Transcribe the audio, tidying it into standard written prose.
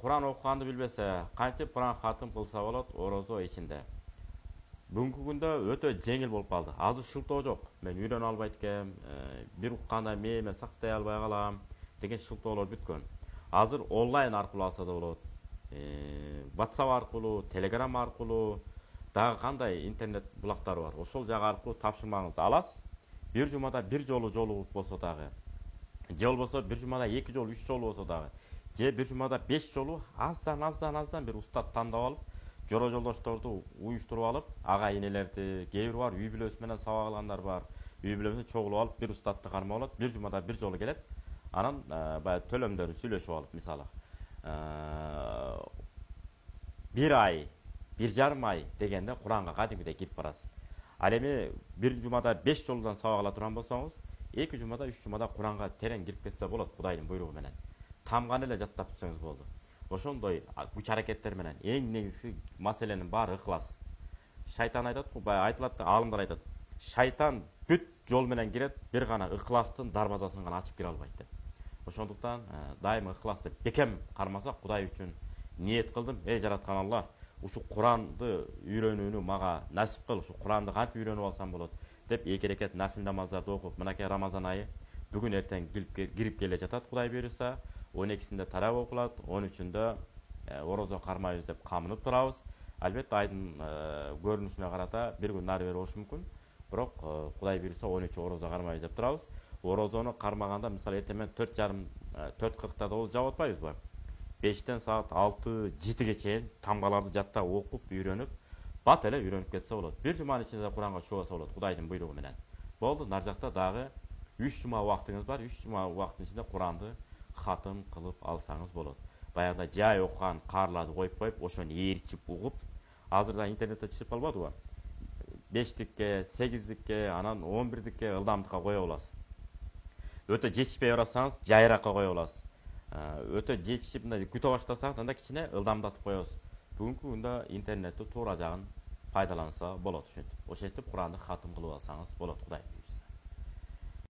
Kur'an okuганды билбесе, кантип Kur'an хатым кылса болот орозо ичинде. Бүгүнкү күндө өтө жеңил болуп калды. Азыр шылтоо жок. Мен үйрөнө албайт экем, бир укканда мээме сактай албай калам деген шылтоолор бүткөн. Азыр онлайн аркылуу алса да болот. WhatsApp аркылуу, Telegram аркылуу, дагы кандай интернет булактары бар. Ошол жак аркылуу тапшырмаңызды аласыз. Бир жумада бир жолу жолугуп болсо дагы, же болбосо бир жумада 2 жолу, 3 жолу болсо дагы, же бир жумада 5 жолу аздан бир устат тандап алып, жора жолдошторду уюштуруп алып, ага энелерди, кээ бир бар үй бүлөсү менен сабак алгандар бар. Үй бүлөсүн чогулуп алып, бир устатты кармап алат, бир жумада бир жолу келет. Анан баягы төлөмдөрүн сүйлөшүп алып, мисалы, бир ай, бир жарым ай дегенде Куранга кадимгидей кирип барасыз. Ал эми бир жумада 5 жолудан сабак ала турган болсоңуз, 2 жумада, 3 жумада Куранга терең кирип кетсе болот, Кудайдын буйругу менен. Тамганы эле жаттап түшсөңүз болду. Ошондой күч аракеттер менен эң негизги маселенин баары ыхлас. Шайтан айтат, баягы айтылат, аалымдар айтат. Шайтан бүт жол менен кирет, бир гана ыхластын дарбазасын гана ачып кире албайт деп. Ошондуктан дайыма ыхласты бекем кармасак, Кудай үчүн ниет кылдым. Эй жараткан Аллах, ушу Куранды үйрөнүүнү мага насип кыл, ушу Куранды кантип үйрөнүп алсам болот деп 2 рекет нафил намаздарды окуп, мынакей Рамазан айы бүгүн эртең кирип келе жатат, Кудай буйруса. 12-синде тарап окулат, 13-үндө орозо кармайбыз деп камынып турабыз. Албетте айдын көрүнүшүнө карата бир күн нары бери болушу мүмкүн. Бирок Кудай буйруса 13 орозо кармайбыз деп турабыз. Орозону кармаганда, мисалы эртең менен 4:40 да жаап атпайбызбы? 5-тен саат 6-7-ге чейин тамгаларды жаттап окуп, үйрөнүп, бат эле үйрөнүп кетсе болот. Бир жуманын ичинде Куранга чыгып алса болот, Кудайдын буйругу менен. Болду, нар жакта дагы 3 жума убактыңыз бар. 3 жума убакыттын ичинде Куранды хатым кылып алсаңыз болот. Баягыда жай окуган каарларды коюп, ошону ээрчип угуп, азыр да интернетте чыгып калбадыбы? 5-дикке, 8-дикке, анан 11-дикке ылдамдыкка кое аласыз. Өтө жетишпей барсаңыз, жайракка кое аласыз. Өтө жетишип мындай күтө баштасаңыз, анда кичине ылдамдатып коебуз. Бүгүнкү күндө интернетти туура жагын пайдаланса болот ушинтип. Ошентип Куранды хатым кылып алсаңыз болот, Кудай буйруса.